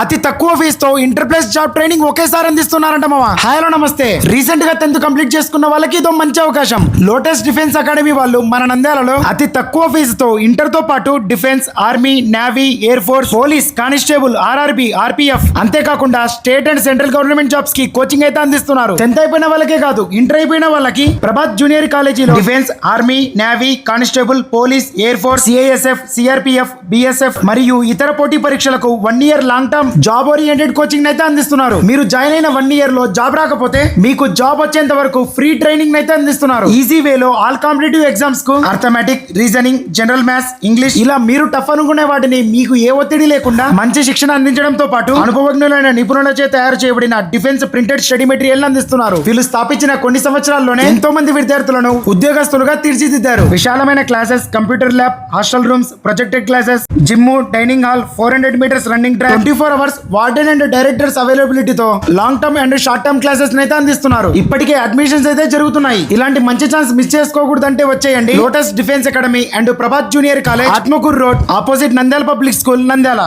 అతి తక్కువ ఫీజుతో inter plus job training ఒకేసారి అందిస్తున్నారంట మామ. హలో నమస్తే. రీసెంట్ గా 10th కంప్లీట్ చేసుకున్న వాళ్ళకి ఇదో మంచి అవకాశం. లోటస్ డిఫెన్స్ అకాడమీ వాళ్ళు మన నంద్యాలలో అతి తక్కువ ఫీజుతో ఇంటర్ తో పాటు defence, army, navy, air force, police, constable, RRB, RPF అంతేకాకుండా state and central government jobs కి కోచింగ్ అయితే అందిస్తున్నారు. 10th అయిపోయిన వాళ్ళకే కాదు, ఇంటర్ అయిపోయిన వాళ్ళకి ప్రభాత్ జూనియర్ కాలేజీలో defence, army, navy, constable, police, air force, CISF, CRPF, BSF మరియు ఇతర పోటీ పరీక్షలకు 1 year long term job oriented coaching అయితే అందిస్తున్నారు. మీరు జాయిన్ అయిన 1 year లో జాబ్ రాకపోతే మీకు జాబ్ వచ్చేంత వరకు ఫ్రీ ట్రైనింగ్ అయితే అందిస్తున్నారు. ఈజీ వేలో ఆల్ కాంపిటేటివ్ ఎగ్జామ్స్ కు arithmetic, reasoning, general maths, English ఇలా మీరు టఫ్ అనుకునే వాటిని మీకు ఏ ఒత్తిడి లేకుండా మంచి శిక్షణ అందించడంతో పాటు అనుభవజ్ఞులైన నిపుణులచే తయారు చేయబడిన డిఫెన్స్ ప్రింటెడ్ స్టడీ మెటీరియల్ అందిస్తున్నారు. వీళ్ళు స్థాపించిన కొన్ని సంవత్సరాల్లోనే ఎంతో మంది విద్యార్థులను ఉద్యోగస్తులుగా తీర్చిదిద్దారు. విశాలమైన classes, computer lab, hostel rooms, projected classes, gym, dining hall, 400 meters running track, 24 hours warden and directors అవైలబిలిటీతో long term and short term classes అయితే అందిస్తున్నారు. ఇప్పటికే అడ్మిషన్స్ అయితే జరుగుతున్నాయి. ఇలాంటి మంచి ఛాన్స్ మిస్ చేసుకోకూడదంటే వచ్చేయండి lotus defence academy and Prabhat junior college, Atmakur road, opposite Nandyal public school, Nandyal.